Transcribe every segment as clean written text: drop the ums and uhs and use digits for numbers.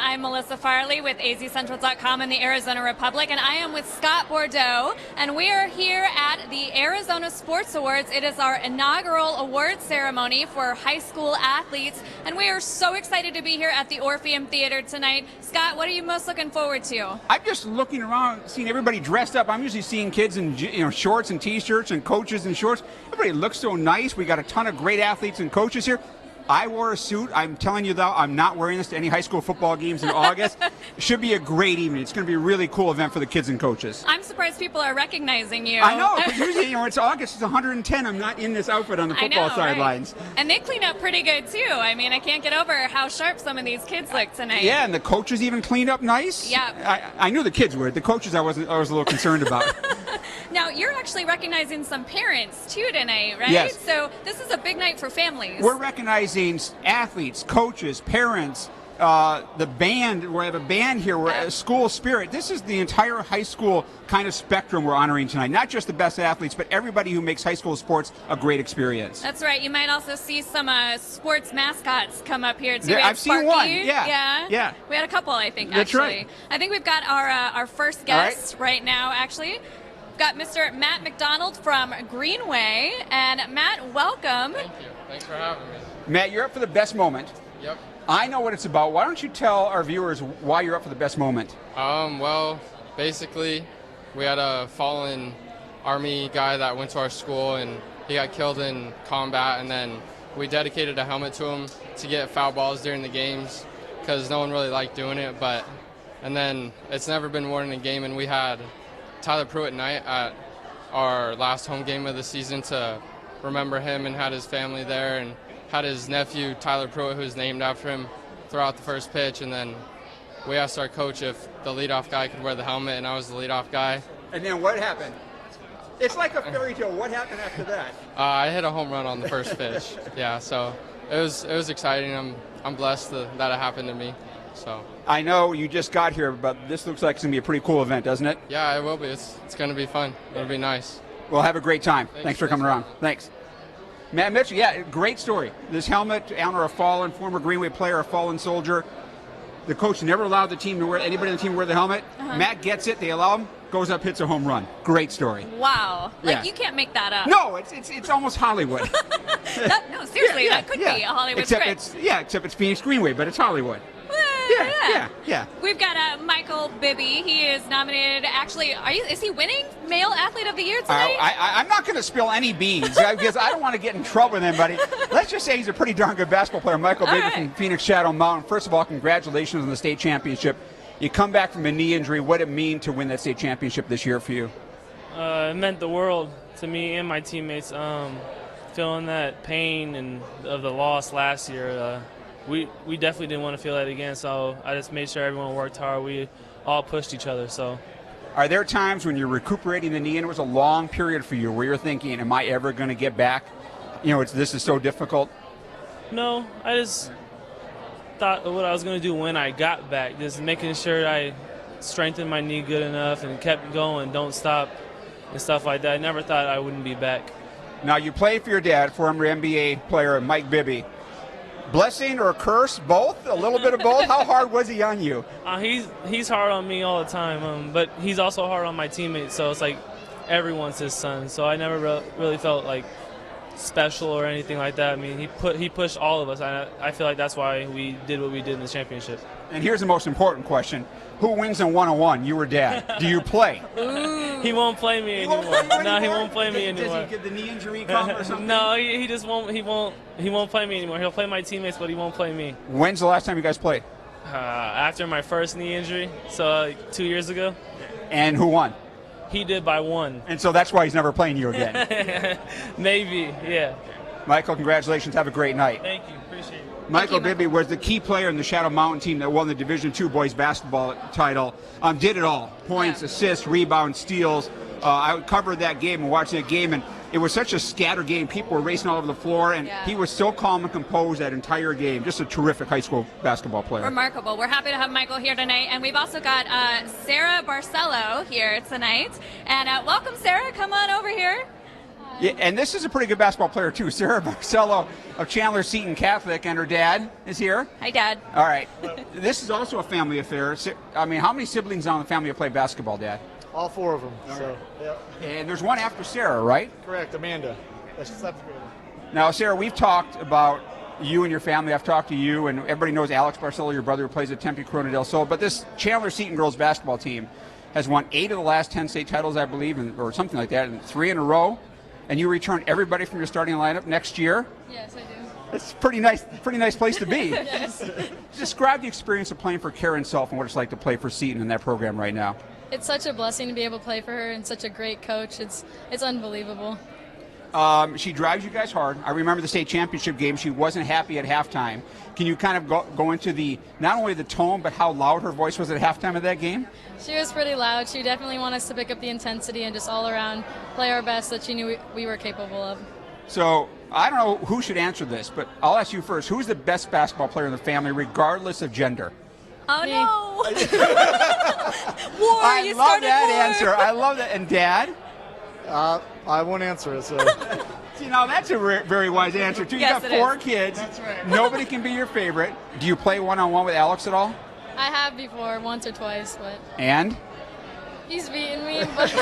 I'm Melissa Farley with azcentral.com in the Arizona Republic, and I am with Scott Bordow, and we are here at the Arizona Sports Awards. It is our inaugural award ceremony for high school athletes, and we are so excited to be here at the Orpheum Theater tonight. Scott, what are you most looking forward to? I'm just looking around, seeing everybody dressed up. I'm usually seeing kids in shorts and t-shirts and coaches in shorts. Everybody looks so nice. We got a ton of great athletes and coaches here. I wore a suit. I'm telling you, though, I'm not wearing this to any high school football games in August. It should be a great evening. It's going to be a really cool event for the kids and coaches. I'm surprised people are recognizing you. I know, because usually, it's August, it's 110. I'm not in this outfit on the football sidelines. Right. And they clean up pretty good, too. I mean, I can't get over how sharp some of these kids look tonight. Yeah, and the coaches even cleaned up nice. Yeah. I knew the kids were. The coaches I was a little concerned about. Now, you're actually recognizing some parents, too, tonight, right? Yes. So this is a big night for families. We're recognizing athletes, coaches, parents, the band. We have a band here. We're a school spirit. This is the entire high school kind of spectrum we're honoring tonight. Not just the best athletes, but everybody who makes high school sports a great experience. That's right. You might also see some sports mascots come up here, too. I've seen one. Yeah. We had a couple, I think, That's actually. right. I think we've got our first guest right now, actually. Got Mr. Matt McDonald from Greenway. And Matt, welcome. Thank you. Thanks for having me. Matt, you're up for the best moment. Yep. I know what it's about. Why don't you tell our viewers why you're up for the best moment? Well, basically, we had a fallen Army guy that went to our school, and he got killed in combat, and then we dedicated a helmet to him to get foul balls during the games because no one really liked doing it, and then it's never been worn in a game, and we had Tyler Pruitt night at our last home game of the season to remember him, and had his family there, and had his nephew Tyler Pruitt, who's named after him, throw out the first pitch, and then we asked our coach if the leadoff guy could wear the helmet, and I was the leadoff guy. And then what happened? It's like a fairy tale. What happened after that? I hit a home run on the first pitch. Yeah, so it was exciting. I'm blessed that it happened to me. So I know you just got here, but this looks like it's going to be a pretty cool event, doesn't it? Yeah, it will be. It's going to be fun. It'll be nice. Well, have a great time. Thanks for coming around. Thanks. Matt Mitchell, yeah, great story. This helmet to honor a fallen former Greenway player, a fallen soldier. The coach never allowed the team to wear, anybody on the team to wear the helmet. Matt gets it. They allow him. Goes up, hits a home run. Great story. Wow. You can't make that up. No, it's almost Hollywood. No, seriously, that could be a Hollywood script. Except it's Phoenix Greenway, but it's Hollywood. Yeah. We've got Michael Bibby. He is nominated. Actually, is he winning Male Athlete of the Year tonight? I'm not going to spill any beans because I don't want to get in trouble with anybody. Let's just say he's a pretty darn good basketball player. Michael Bibby from Phoenix Shadow Mountain. First of all, congratulations on the state championship. You come back from a knee injury. What did it mean to win that state championship this year for you? It meant the world to me and my teammates. Feeling that pain and of the loss last year, we definitely didn't want to feel that again. So I just made sure everyone worked hard. We all pushed each other. So, are there times when you're recuperating the knee and it was a long period for you where you're thinking, "Am I ever going to get back? This is so difficult." No, I just thought of what I was going to do when I got back, just making sure I strengthened my knee good enough and kept going, don't stop, and stuff like that. I never thought I wouldn't be back. Now, you played for your dad, former NBA player Mike Bibby. Blessing or a curse? Both? A little bit of both? How hard was he on you? He's hard on me all the time, but he's also hard on my teammates, so it's like everyone's his son. So I never really felt like special or anything like that. I mean, he pushed all of us. I feel like that's why we did what we did in the championship. And here's the most important question. Who wins in one-on-one, you or Dad? Do you play? He won't play me anymore. No, he won't play me anymore. Does he get the knee injury come or something? No, he just won't. He won't play me anymore. He'll play my teammates, but he won't play me. When's the last time you guys played? After my first knee injury, so 2 years ago. And who won? He did by 1. And so that's why he's never playing you again. Maybe, yeah. Michael, congratulations. Have a great night. Thank you. Appreciate it. Michael Bibby was the key player in the Shadow Mountain team that won the Division II boys basketball title. Did it all. Points, assists, rebounds, steals. I covered that game and watched that game, and it was such a scattered game. People were racing all over the floor, and he was so calm and composed that entire game. Just a terrific high school basketball player. Remarkable. We're happy to have Michael here tonight, and we've also got Sarah Barcelo here tonight. And welcome, Sarah. Come on over here. Yeah, and this is a pretty good basketball player, too. Sarah Barcelo of Chandler Seton Catholic, and her dad is here. Hi, Dad. All right. This is also a family affair. I mean, how many siblings on the family have played basketball, Dad? All 4 of them. So, yeah. And there's one after Sarah, right? Correct, Amanda. That's 7th grader. Now, Sarah, we've talked about you and your family. I've talked to you, and everybody knows Alex Barcelo, your brother, who plays at Tempe Corona del Sol. But this Chandler Seton girls basketball team has won 8 of the last 10 state titles, I believe, or something like that, and 3 in a row. And you return everybody from your starting lineup next year. Yes, I do. It's a pretty nice place to be. Yes. Describe the experience of playing for Karen Self and what it's like to play for Seton in that program right now. It's such a blessing to be able to play for her and such a great coach. It's unbelievable. She drives you guys hard. I remember the state championship game. She wasn't happy at halftime. Can you kind of go into not only the tone, but how loud her voice was at halftime of that game? She was pretty loud. She definitely wanted us to pick up the intensity and just all around play our best that she knew we were capable of. So I don't know who should answer this, but I'll ask you first. Who's the best basketball player in the family, regardless of gender? Oh, Me. no. War, I you love started that war. answer. I love that. And Dad? I won't answer it, so. See, now that's a very wise answer, too. Yes, You it got 4 is. kids. That's right. Nobody can be your favorite. Do you play one-on-one with Alex at all? I have before, once or twice, but And? he's beaten me. But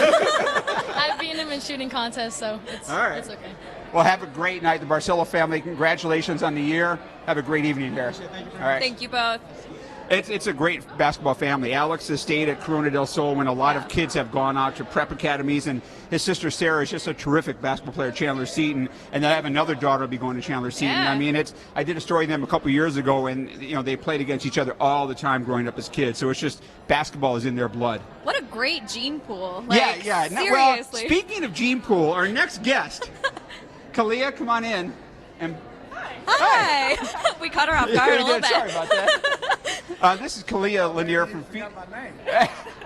I've beaten him in shooting contests, so it's okay. Well, have a great night, the Barcelo family. Congratulations on the year. Have a great evening there. All right. Thank you both. It's a great basketball family. Alex has stayed at Corona del Sol when a lot of kids have gone out to prep academies, and his sister Sarah is just a terrific basketball player at Chandler Seton, and then I have another daughter who'll be going to Chandler Seton. Yeah. I mean, I did a story of them a couple years ago, and they played against each other all the time growing up as kids. So it's just basketball is in their blood. What a great gene pool. Yeah. Seriously. Well, speaking of gene pool, our next guest, Kalia, come on in. And Hi. We caught her off guard a little bit. Sorry about that. This is Kalia Lanier from Phoenix.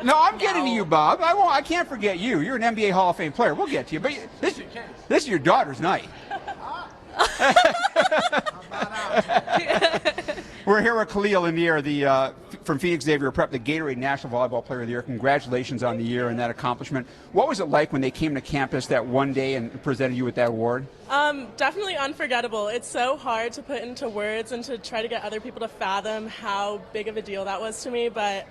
No, I'm getting to you, Bob. I can't forget you. You're an NBA Hall of Fame player. We'll get to you. But this is your daughter's night. We're here with Kalia Lanier, from Phoenix Xavier Prep, the Gatorade National Volleyball Player of the Year. Congratulations on the year and that accomplishment. What was it like when they came to campus that one day and presented you with that award? Definitely unforgettable. It's so hard to put into words and to try to get other people to fathom how big of a deal that was to me, but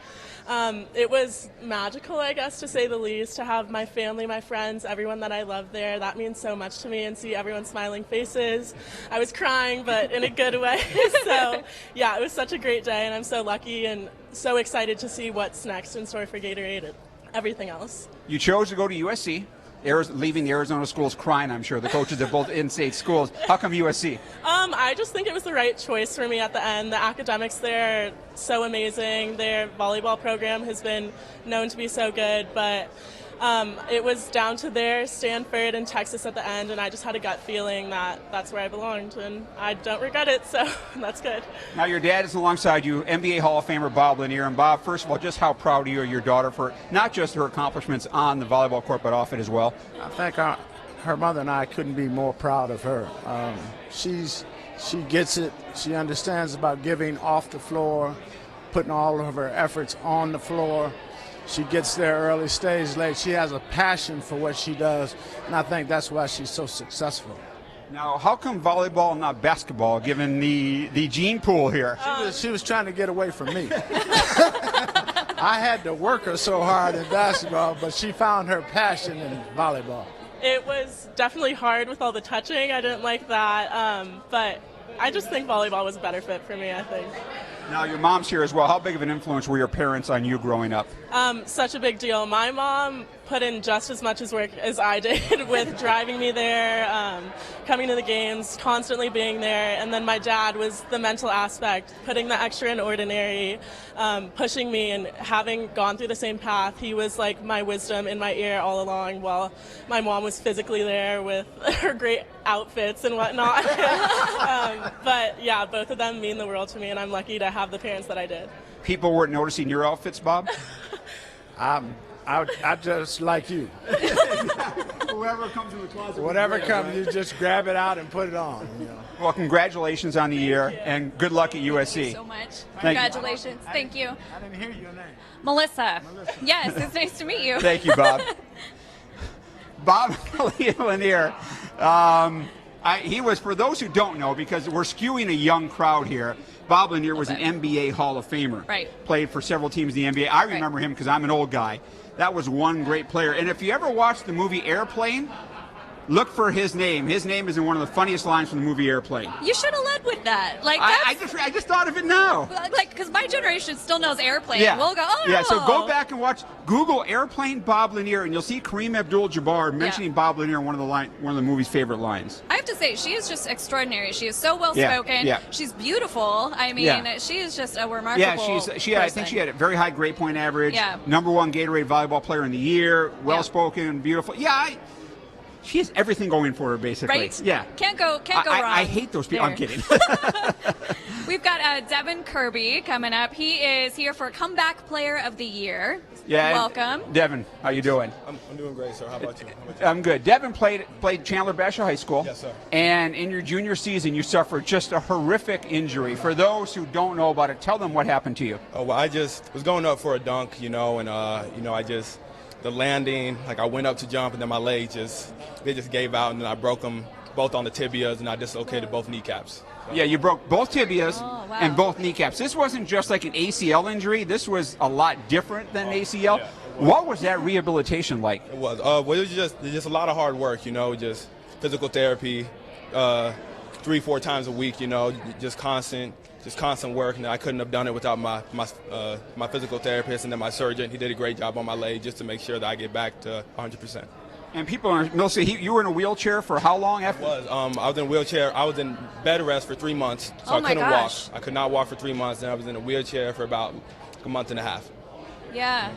it was magical, I guess, to say the least, to have my family, my friends, everyone that I love there. That means so much to me, and see everyone's smiling faces. I was crying, but in a good way. So, yeah, it was such a great day, and I'm so lucky and so excited to see what's next in store for Gatorade and everything else. You chose to go to USC. Leaving the Arizona schools crying, I'm sure. The coaches at both in-state schools. How come USC? I just think it was the right choice for me at the end. The academics there are so amazing. Their volleyball program has been known to be so good, but it was down to there, Stanford and Texas at the end, and I just had a gut feeling that that's where I belonged, and I don't regret it, so that's good. Now, your dad is alongside you, NBA Hall of Famer Bob Lanier. And Bob, first of all, just how proud are you of your daughter for not just her accomplishments on the volleyball court, but off it as well? I think her mother and I couldn't be more proud of her. She gets it. She understands about giving off the floor, putting all of her efforts on the floor. She gets there early, stays late. She has a passion for what she does, and I think that's why she's so successful. Now, how come volleyball and not basketball, given the gene pool here? She was trying to get away from me. I had to work her so hard in basketball, but she found her passion in volleyball. It was definitely hard with all the touching. I didn't like that, but I just think volleyball was a better fit for me, I think. Now, your mom's here as well. How big of an influence were your parents on you growing up? Such a big deal. My mom put in just as much as work as I did with driving me there, coming to the games, constantly being there. And then my dad was the mental aspect, putting the extra in ordinary, pushing me, and having gone through the same path. He was like my wisdom in my ear all along, while my mom was physically there with her great outfits and whatnot. But yeah, both of them mean the world to me, and I'm lucky to have the parents that I did. People weren't noticing your outfits, Bob? I just like you. Whoever comes in the closet. Whatever comes, you just grab it out and put it on. Well, congratulations on the year, and good luck at USC. Thank you so much. Thank you. Congratulations. Thank you. I didn't hear your name. Melissa. Yes, it's nice to meet you. Thank you, Bob. Bob Lanier. He was, for those who don't know, because we're skewing a young crowd here, Bob Lanier was an NBA Hall of Famer. Right. Played for several teams in the NBA. I remember him because I'm an old guy. That was one great player. And if you ever watched the movie Airplane, look for his name. His name is in one of the funniest lines from the movie Airplane. You should have led with that. Like I just thought of it now. like because my generation still knows Airplane. Yeah. We'll go. Oh. Yeah. So go back and watch. Google Airplane Bob Lanier, and you'll see Kareem Abdul-Jabbar mentioning Bob Lanier in one of the movie's favorite lines. I have to say, she is just extraordinary. She is so well spoken. Yeah. She's beautiful. I mean, she is just a remarkable. I think she had a very high grade point average. Yeah. #1 Gatorade Volleyball Player in the Year. Well spoken, beautiful. Yeah. She has everything going for her, basically. Right? Yeah. Can't go wrong. I hate those people. I'm kidding. We've got Devin Kirby coming up. He is here for Comeback Player of the Year. Yeah. Welcome. Devin, how you doing? I'm doing great, sir. How about you? I'm good. Devin played Chandler Basho High School. Yes, sir. And in your junior season, you suffered just a horrific injury. For those who don't know about it, tell them what happened to you. Oh, well, I just was going up for a dunk, and the landing, like I went up to jump, and then my legs just gave out, and then I broke them both on the tibias, and I dislocated both kneecaps. Yeah, you broke both tibias and both kneecaps. This wasn't just like an ACL injury. This was a lot different than an ACL. Yeah, what was that rehabilitation like? It was. It was just a lot of hard work, just physical therapy, 3-4 times a week, just constant work. And I couldn't have done it without my physical therapist and then my surgeon. He did a great job on my leg just to make sure that I get back to 100%. And people are, Melissa, you were in a wheelchair for how long after? I was in a wheelchair. I was in bed rest for 3 months, so I couldn't walk. I could not walk for 3 months, and I was in a wheelchair for about a month and a half. Yeah.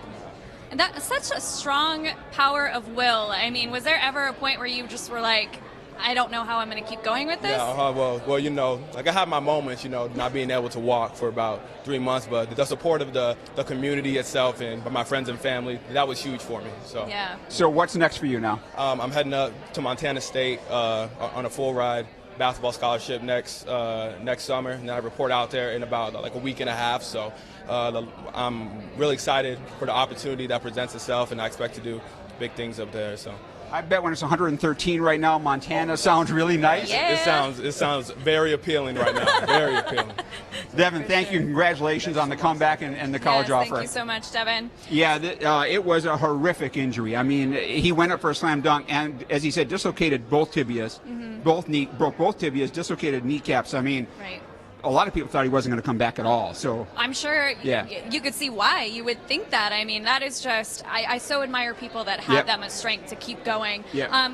And that's such a strong power of will. I mean, was there ever a point where you just were like, I don't know how I'm going to keep going with this? Yeah, well, like I had my moments, not being able to walk for about 3 months, but the support of the community itself and by my friends and family, that was huge for me. So, yeah. So what's next for you now? I'm heading up to Montana State on a full ride basketball scholarship next summer, and then I report out there in about like a week and a half. So I'm really excited for the opportunity that presents itself, and I expect to do big things up there. So. I bet when it's 113 right now, Montana sounds really nice. Yeah. It sounds very appealing right now. Very appealing. Devin, thank you. Congratulations on the comeback and the college offer. Thank you so much, Devin. Yeah, it was a horrific injury. I mean, he went up for a slam dunk and, as he said, dislocated both tibias, broke both tibias, dislocated kneecaps. I mean, a lot of people thought he wasn't going to come back at all. So I'm sure you could see why you would think that. I mean, that is just, I so admire people that have that much strength to keep going.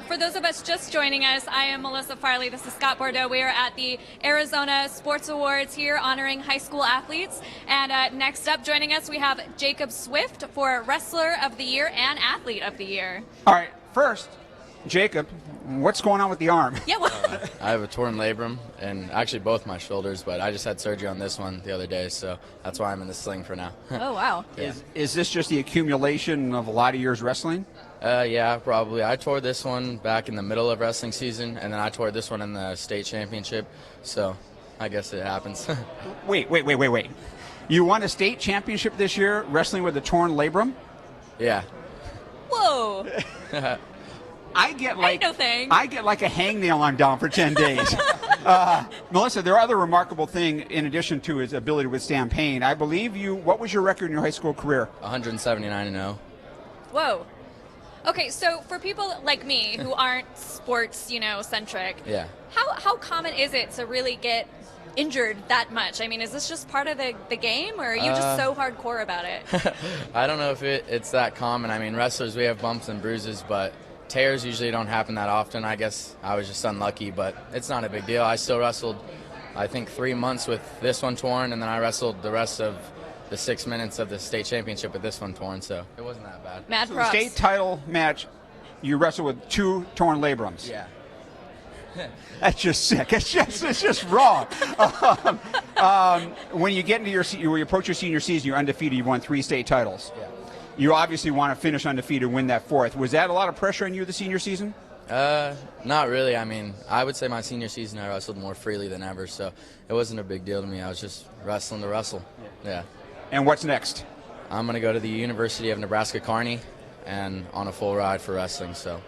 For those of us just joining us, I am Melissa Farley. This is Scott Bordow. We are at the Arizona Sports Awards here honoring high school athletes. And next up joining us, we have Jacob Swift for Wrestler of the Year and Athlete of the Year. All right, first, Jacob, what's going on with the arm? Yeah, well, I have a torn labrum and actually both my shoulders, but I just had surgery on this one the other day, so that's why I'm in the sling for now. Oh, wow. Yeah. Is this just the accumulation of a lot of years wrestling? Yeah, probably. I tore this one back in the middle of wrestling season, and then I tore this one in the state championship, so I guess it happens. Wait. You won a state championship this year wrestling with a torn labrum? Yeah. Whoa. I get like no thing. I get like a hangnail I'm down for 10 days. Melissa, the other remarkable thing, in addition to his ability to withstand pain, I believe what was your record in your high school career? 179-0. Whoa. Okay, so for people like me who aren't sports, centric, how common is it to really get injured that much? I mean, is this just part of the game, or are you just so hardcore about it? I don't know if it's that common. I mean, wrestlers, we have bumps and bruises, but tears usually don't happen that often. I guess I was just unlucky, but it's not a big deal. I still wrestled, I think, 3 months with this one torn, and then I wrestled the rest of the 6 minutes of the state championship with this one torn, so it wasn't that bad. Mad So props. the state title match, you wrestled with 2 torn labrums. Yeah. That's just sick. It's just wrong. When you get into when you approach your senior season, you're undefeated. You've won 3 state titles. Yeah. You obviously want to finish undefeated, win that 4th. Was that a lot of pressure on you the senior season? Not really. I mean, I would say my senior season I wrestled more freely than ever, so it wasn't a big deal to me. I was just wrestling to wrestle. Yeah. And what's next? I'm going to go to the University of Nebraska Kearney and on a full ride for wrestling, so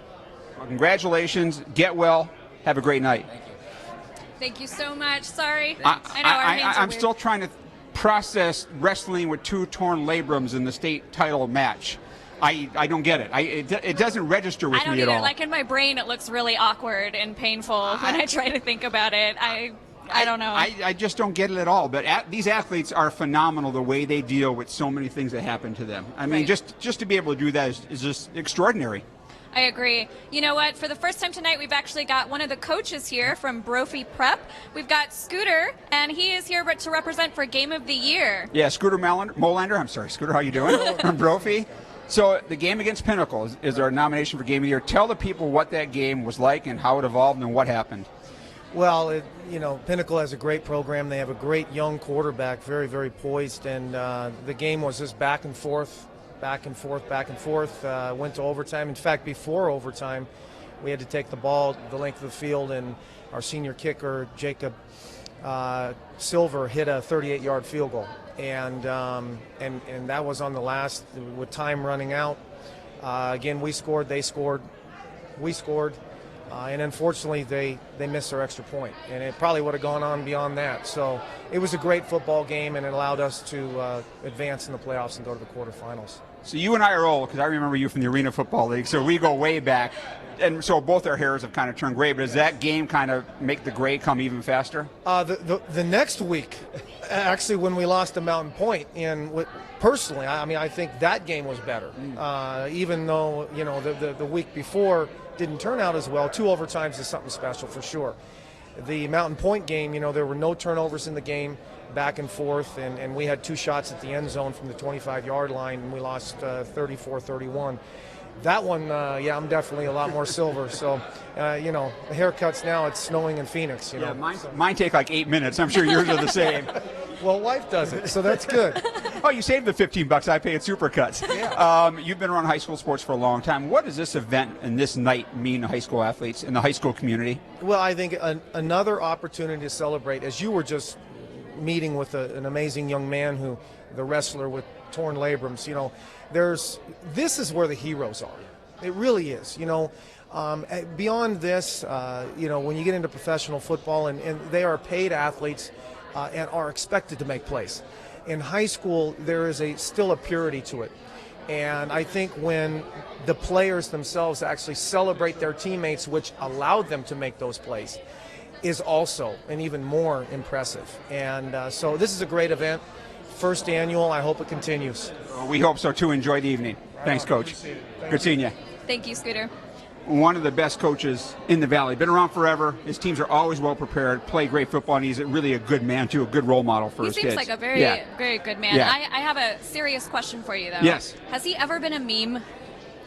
Well, congratulations. Get well. Have a great night. Thank you so much. Sorry. I know our names are I'm weird. still trying to process wrestling with 2 torn labrums in the state title match. I don't get it. It doesn't register with I don't me at either. all. Like in my brain, it looks really awkward and painful when I try to think about it. I don't know. I just don't get it at all. But these athletes are phenomenal the way they deal with so many things that happen to them. I mean, Right. just to be able to do that is just extraordinary. I agree. You know what? For the first time tonight, we've actually got one of the coaches here from Brophy Prep. We've got Scooter, and he is here to represent for Game of the Year. Yeah, Scooter Molander. I'm sorry, Scooter. How you doing? From Brophy. So the game against Pinnacle is our nomination for Game of the Year. Tell the people what that game was like and how it evolved and what happened. Well, Pinnacle has a great program. They have a great young quarterback, very, very poised, and the game was just back and forth. Went to overtime. In fact, before overtime, we had to take the ball the length of the field, and our senior kicker, Jacob Silver, hit a 38-yard field goal. And that was on the last, with time running out. Again, we scored, they scored, we scored. And unfortunately, they missed their extra point, and it probably would have gone on beyond that. So it was a great football game, and it allowed us to advance in the playoffs and go to the quarterfinals. So you and I are old because I remember you from the Arena Football League. So we go way back, and so both our hairs have kind of turned gray. But does that game kind of make the gray come even faster? The next week, actually, when we lost to Mountain Point, and personally, I think that game was better. Even though the week before didn't turn out as well. 2 overtimes is something special for sure. The Mountain Point game, there were no turnovers in the game, back and forth, and we had 2 shots at the end zone from the 25-yard line, and we lost 34-31. That one, I'm definitely a lot more silver. So, the haircuts now, it's snowing in Phoenix. Yeah, mine take like 8 minutes. I'm sure yours are the same. Well, wife does it, so that's good. Oh, you saved the $15 I pay at Supercuts. Yeah. You've been around high school sports for a long time. What does this event and this night mean to high school athletes in the high school community? Well, I think another opportunity to celebrate, as you were just meeting with an amazing young man the wrestler with torn labrums, this is where the heroes are. It really is, beyond this, when you get into professional football and they are paid athletes and are expected to make plays. In high school, there is still a purity to it. And I think when the players themselves actually celebrate their teammates, which allowed them to make those plays, is also and even more impressive. And so this is a great event. First annual. I hope it continues. We hope so too. Enjoy the evening. Thanks, Coach. Good seeing you. Thank you, Scooter. One of the best coaches in the Valley. Been around forever. His teams are always well prepared, play great football, and he's really a good man, too, a good role model for his kids. He seems like a very good man. Yeah. I have a serious question for you, though. Yes. Has he ever been a meme?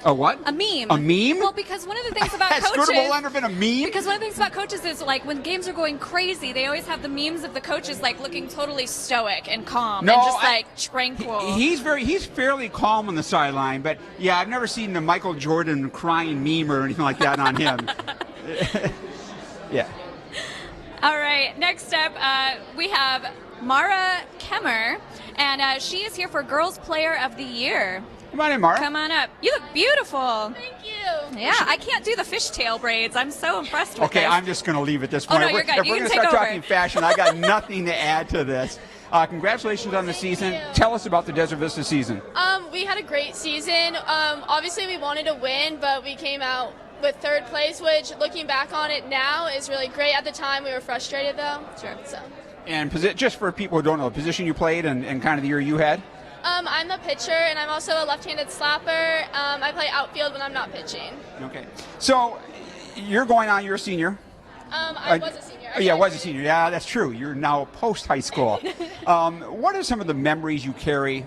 A what? A meme. A meme? Well, because one of the things about Has coaches... Scooter Molander been a meme? Because one of the things about coaches is, like, when games are going crazy, they always have the memes of the coaches, like, looking totally stoic and calm and just, tranquil. He's fairly calm on the sideline, but, yeah, I've never seen the Michael Jordan crying meme or anything like that on him. Yeah. All right, next up, we have Mara Kemmer, and she is here for Girls Player of the Year. Come on in, Mara. Come on up. You look beautiful. Thank you. Yeah, I can't do the fishtail braids. I'm so impressed with Okay, this. I'm just going to leave at this point. Oh, no, you're good. If You we're can going to take start over. talking fashion, I got nothing to add to this. Congratulations on the season. Tell us about the Desert Vista season. We had a great season. Obviously, we wanted to win, but we came out with 3rd place, which, looking back on it now, is really great. At the time, we were frustrated, though. Sure. So. And just for people who don't know, the position you played and kind of the year you had? I'm the pitcher, and I'm also a left-handed slapper. I play outfield when I'm not pitching. Okay. So you're going on, you're a senior. I was a senior. Was a senior. Yeah, that's true. You're now post-high school. What are some of the memories you carry,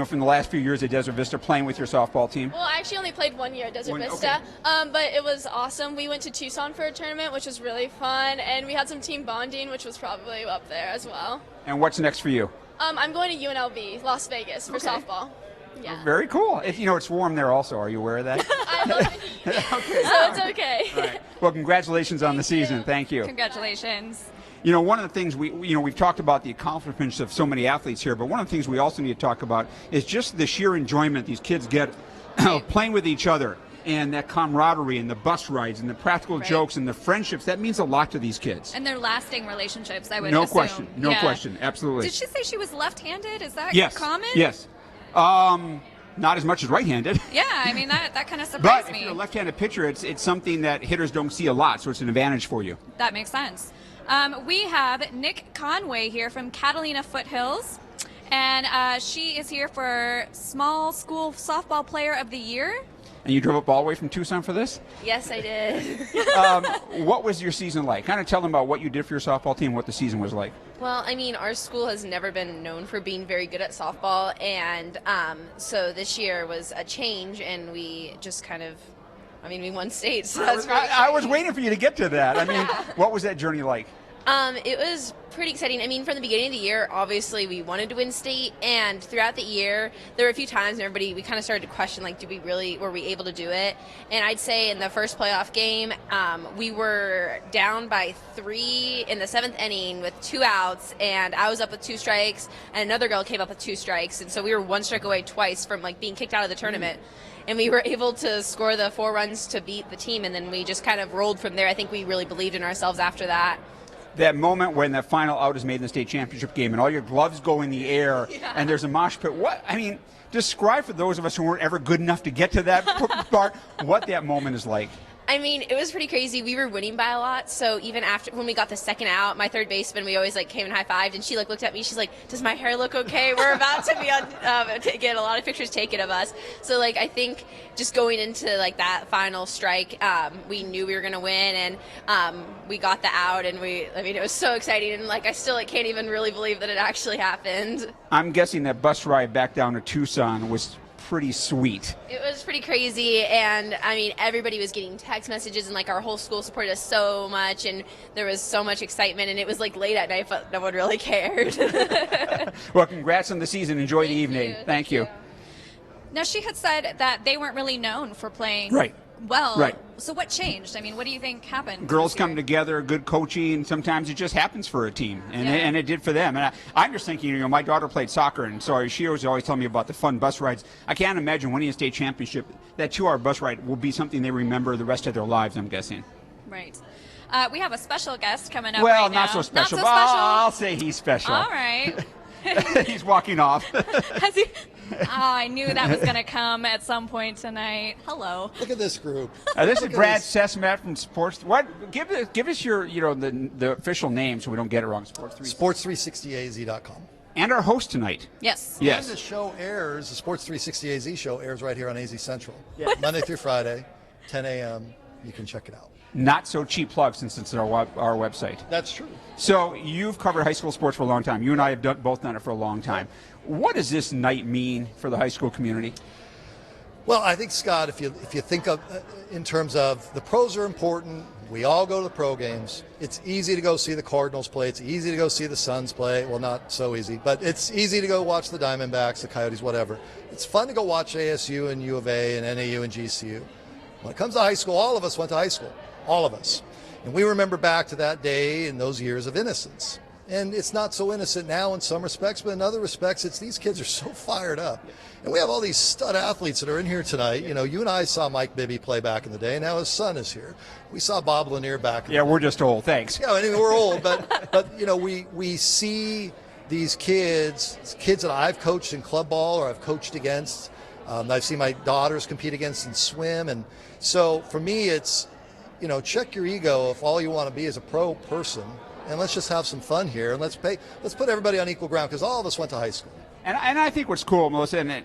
from the last few years at Desert Vista playing with your softball team? Well, I actually only played 1 year at Desert Vista, but it was awesome. We went to Tucson for a tournament, which was really fun, and we had some team bonding, which was probably up there as well. And what's next for you? I'm going to UNLV, Las Vegas, for softball. Yeah. Very cool. It's warm there also. Are you aware of that? I love the heat. Okay. So it's okay. All right. Well, congratulations on the season. Thank you. Congratulations. One of the things we've talked about the accomplishments of so many athletes here, but one of the things we also need to talk about is just the sheer enjoyment these kids get playing with each other. and that camaraderie and the bus rides and the practical jokes and the friendships, that means a lot to these kids. And they're lasting relationships, I would No assume. question. No Yeah. question. Absolutely. Did she say she was left-handed? Is that Yes. common? Yes. Not as much as right-handed. Yeah, I mean, that kind of surprised But me. if you're a left-handed pitcher, it's something that hitters don't see a lot, so it's an advantage for you. That makes sense. We have Nick Conway here from Catalina Foothills, and she is here for Small School Softball Player of the Year. And you drove up all the way from Tucson for this? Yes, I did. What was your season like? Kind of tell them about what you did for your softball team, what the season was like. Well, I mean, our school has never been known for being very good at softball, and so this year was a change, and we just kind of, we won state, so that's really I was waiting for you to get to that. I mean, what was that journey like? It was pretty exciting. I mean, from the beginning of the year, obviously we wanted to win state, and throughout the year, there were a few times we kind of started to question, like, were we able to do it? And I'd say in the first playoff game, we were down by 3 in the 7th inning with 2 outs, and I was up with 2 strikes, and another girl came up with 2 strikes, and so we were 1 strike away twice from, like, being kicked out of the tournament. And we were able to score the 4 runs to beat the team, and then we just kind of rolled from there. I think we really believed in ourselves after that. That moment when that final out is made in the state championship game and all your gloves go in the air and there's a mosh pit. Describe for those of us who weren't ever good enough to get to that part what that moment is like. I mean, it was pretty crazy. We were winning by a lot, so even after when we got the second out, my third baseman, we always came and high-fived, and she looked at me. She's like, "Does my hair look okay?" We're about to be on to get a lot of pictures taken of us. So I think just going into that final strike, we knew we were gonna win, and we got the out, and it was so exciting, and I still can't even really believe that it actually happened. I'm guessing that bus ride back down to Tucson was pretty sweet. It was pretty crazy, and everybody was getting text messages, and our whole school supported us so much, and there was so much excitement, and it was late at night, but no one really cared. Well, congrats on the season. Enjoy the evening. Thank you. Now, she had said that they weren't really known for playing well. Right. So what changed? What do you think happened? Girls come together, good coaching, sometimes it just happens for a team, and it did for them. And I'm just thinking, my daughter played soccer, and so she was always telling me about the fun bus rides. I can't imagine winning a state championship. That 2-hour bus ride will be something they remember the rest of their lives, I'm guessing. Right. We have a special guest coming up Well, right now. not so special. Not so special. I'll say he's special. All right. He's walking off. Has he? I knew that was going to come at some point tonight. Hello. Look at this group. This is Brad Sesmat from Sports. What? Give us your the official name so we don't get it wrong. Sports360az.com. And our host tonight. Yes. And the show airs. The Sports 360 AZ show airs right here on AZ Central, Monday through Friday, 10 a.m. You can check it out. Not so cheap plug since it's our website. That's true. So you've covered high school sports for a long time. You and I have both done it for a long time. What does this night mean for the high school community? Well, I think, Scott, if you think of in terms of the pros are important, we all go to the pro games. It's easy to go see the Cardinals play. It's easy to go see the Suns play. Well, not so easy, but it's easy to go watch the Diamondbacks, the Coyotes, whatever. It's fun to go watch ASU and U of A and NAU and GCU. When it comes to high school, all of us went to high school. All of us. And we remember back to that day and those years of innocence. And it's not so innocent now in some respects, but in other respects, these kids are so fired up. And we have all these stud athletes that are in here tonight. You and I saw Mike Bibby play back in the day. Now his son is here. We saw Bob Lanier back in the day. We're just old. Thanks. Yeah, we're old, but we see these kids that I've coached in club ball or I've coached against. I've seen my daughters compete against in swim. And so for me, it's, check your ego if all you want to be is a pro person, and let's just have some fun here, and let's put everybody on equal ground because all of us went to high school. And I think what's cool, Melissa, and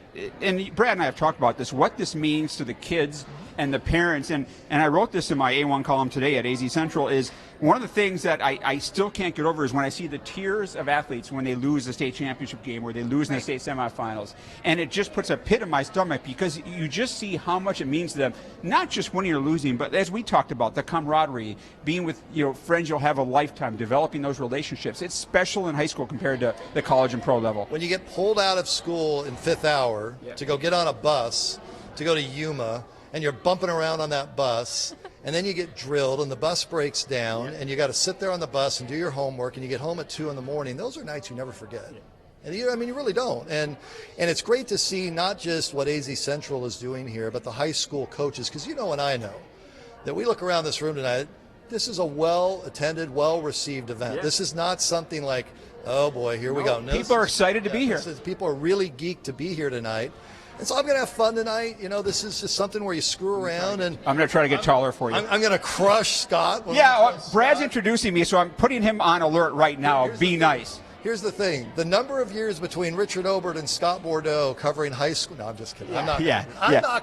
Brad and I have talked about this, what this means to the kids and the parents, and I wrote this in my A1 column today at AZ Central, is one of the things that I still can't get over is when I see the tears of athletes when they lose the state championship game or they lose in the state semifinals. And it just puts a pit in my stomach because you just see how much it means to them, not just winning or losing, but as we talked about, the camaraderie, being with friends you'll have a lifetime, developing those relationships. It's special in high school compared to the college and pro level. When you get pulled out of school in fifth hour to go get on a bus to go to Yuma, and you're bumping around on that bus, and then you get drilled, and the bus breaks down, and you got to sit there on the bus and do your homework, and you get home at 2 in the morning. Those are nights you never forget. And you really don't. And it's great to see not just what AZ Central is doing here, but the high school coaches, because and I know that we look around this room tonight, this is a well-attended, well-received event. Yeah. This is not something like, oh boy, here we go. No, people are excited to be here. People are really geeked to be here tonight. And so I'm going to have fun tonight. This is just something where you screw around. And I'm going to try to get taller for you. I'm going to crush Scott. Brad's introducing me, so I'm putting him on alert right now. Be nice. Here's the thing. The number of years between Richard Obert and Scott Bordow covering high school. No, I'm just kidding. I'm not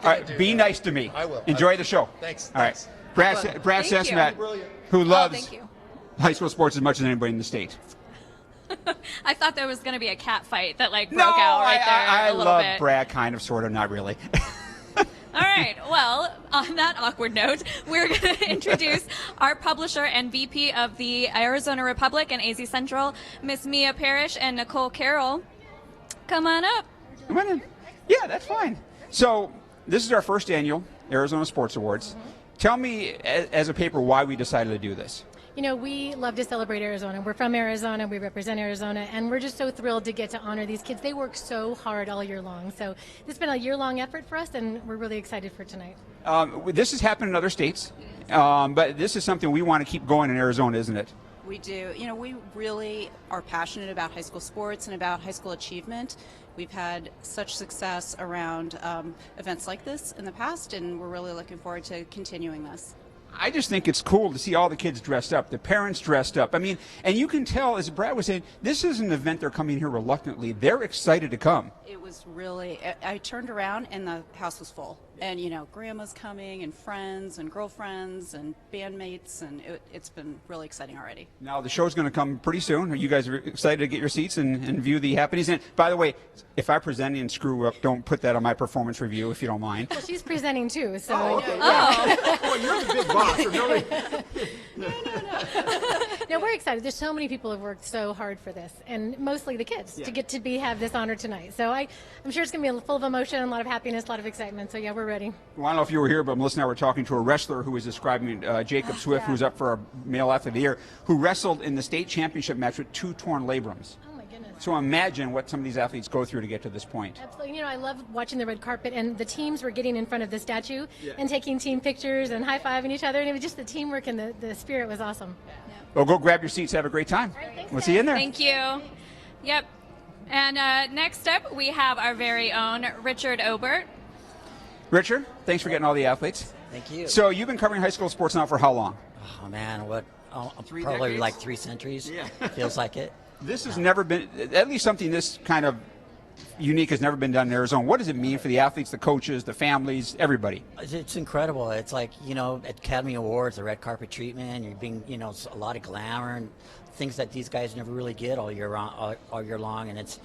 going to do Be that. nice to me. I will. Enjoy the show. Thanks. All right. Brad Sesmat, who loves high school sports as much as anybody in the state. I thought there was going to be a cat fight that broke out right there I a little love bit. Brad, kind of, sort of, not really. All right. Well, on that awkward note, we're going to introduce our publisher and VP of the Arizona Republic and AZ Central, Miss Mia Parrish and Nicole Carroll. Come on up. Come on in. Yeah, that's fine. So this is our first annual Arizona Sports Awards. Tell me, as a paper, why we decided to do this. We love to celebrate Arizona. We're from Arizona. We represent Arizona. And we're just so thrilled to get to honor these kids. They work so hard all year long. So this has been a year-long effort for us, and we're really excited for tonight. This has happened in other states, but this is something we want to keep going in Arizona, isn't it? We do. We really are passionate about high school sports and about high school achievement. We've had such success around events like this in the past, and we're really looking forward to continuing this. I just think it's cool to see all the kids dressed up, the parents dressed up. And you can tell, as Brad was saying, this is an event they're coming here reluctantly. They're excited to come. It was really, I turned around and the house was full. And, grandma's coming and friends and girlfriends and bandmates, and it's been really exciting already. Now, the show's going to come pretty soon. Are you guys excited to get your seats and view the happenings? And by the way, if I present and screw up, don't put that on my performance review, if you don't mind. Well, she's presenting too, so. Oh, okay. Well, you're the big boss. No, we're excited. There's so many people who have worked so hard for this, and mostly the kids, to get to have this honor tonight. So I'm sure it's going to be full of emotion, a lot of happiness, a lot of excitement. So yeah, we're ready. Well, I don't know if you were here, but Melissa and I were talking to a wrestler who was describing Jacob Swift, who's up for a Male Athlete of the Year, who wrestled in the state championship match with 2 torn labrums. Oh my goodness. So imagine what some of these athletes go through to get to this point. Absolutely. I love watching the red carpet, and the teams were getting in front of the statue and taking team pictures and high-fiving each other, and it was just the teamwork and the spirit was awesome. Well, go grab your seats. Have a great time. We'll see you in there. Thank you. Yep. And next up, we have our very own Richard Obert. Richard, thanks for getting all the athletes. Thank you. So you've been covering high school sports now for how long? Oh, man, probably decades? like 3 centuries. Yeah. Feels like it. This has never been, at least something this kind of unique has never been done in Arizona. What does it mean for the athletes, the coaches, the families, everybody? It's incredible. It's like, Academy Awards, the red carpet treatment, you're being, a lot of glamour and things that these guys never really get all year long, and it's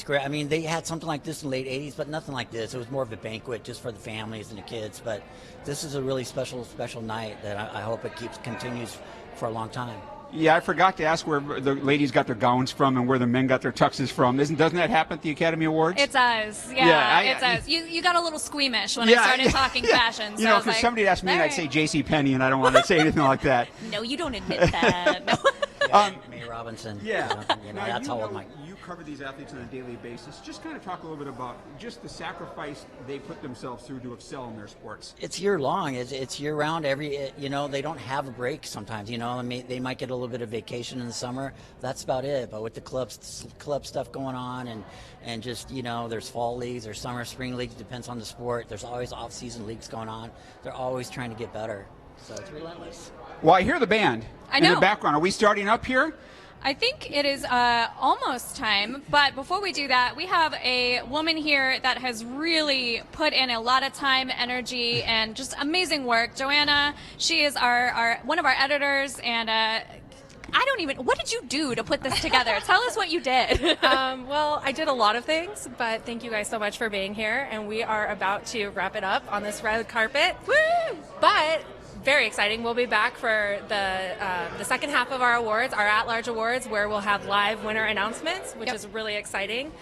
great. They had something like this in the late 80s, but nothing like this. It was more of a banquet just for the families and the kids, but this is a really special night that I hope it continues for a long time. Yeah, I forgot to ask where the ladies got their gowns from and where the men got their tuxes from. Doesn't that happen at the Academy Awards? It's us. Yeah, it's us. You got a little squeamish when I started talking fashion. So because somebody asked me and I'd say J.C. Penney, and I don't want to say anything like that. No, you don't admit that. No. May Robinson. Yeah. That's how old you cover these athletes on a daily basis. Just kind of talk a little bit about just the sacrifice they put themselves through to excel in their sports. It's year long. It's year round. They don't have a break sometimes. They might get a little bit of vacation in the summer. That's about it. But with the club stuff going on and just, there's fall leagues, there's summer, spring leagues, depends on the sport. There's always off-season leagues going on. They're always trying to get better. So it's relentless. Well, I hear the band in the background. Are we starting up here? I think it is almost time, but before we do that, we have a woman here that has really put in a lot of time, energy, and just amazing work. Joanna, she is one of our editors, and what did you do to put this together? Tell us what you did. Well, I did a lot of things, but thank you guys so much for being here, and we are about to wrap it up on this red carpet. Woo! But very exciting. We'll be back for the second half of our awards, our at-large awards, where we'll have live winner announcements, which is really exciting.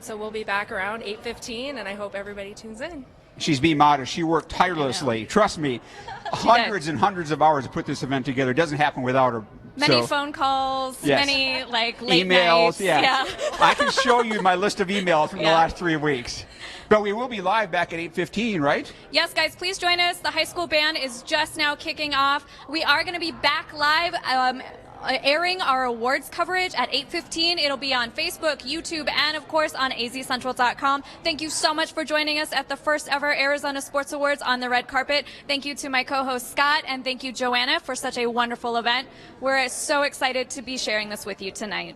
So we'll be back around 8:15, and I hope everybody tunes in. She's being modest. She worked tirelessly. Trust me, hundreds and hundreds of hours to put this event together. It doesn't happen without her Many So- phone calls, Yes. many like late emails, nights. yeah. I can show you my list of emails from the Yeah. last 3 weeks. But we will be live back at 8:15, right? Yes, guys, please join us. The high school band is just now kicking off. We are going to be back live airing our awards coverage at 8:15. It'll be on Facebook, YouTube, and of course on azcentral.com. Thank you so much for joining us at the first ever Arizona Sports Awards on the red carpet. Thank you to my co-host Scott, and thank you Joanna for such a wonderful event. We're so excited to be sharing this with you tonight.